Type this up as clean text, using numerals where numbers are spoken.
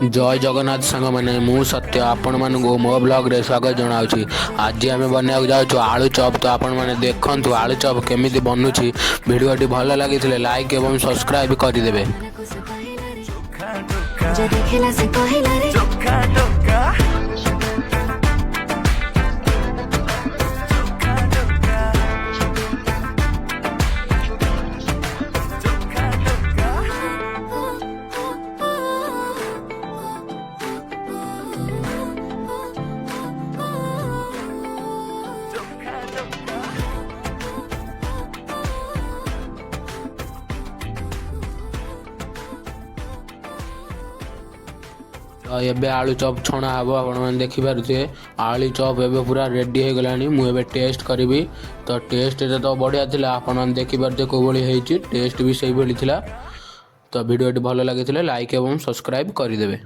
जय जगन्नाथ सांग मैंने मु सत्य आपण मानू मो ब्लॉग रे स्वागत जनावि। आज आम बना जाऊँ आलू चॉप। तो आपण मैंने देखु आलू चॉप केमी बनूची। भिडियोटी भल लगी लाइक एवं सब्सक्राइब करदे। एबे आलू चॉप छणा हम आप देखिपे। आलू चॉप एबे पूरा रेडी हो गलानी। मुझे टेस्ट करी। तो टेस्ट तो बढ़िया थिला। आपण देखिपे को भली टेस्ट भी से भली थिला। तो वीडियो भल लगी लाइक एवं सब्सक्राइब करदे।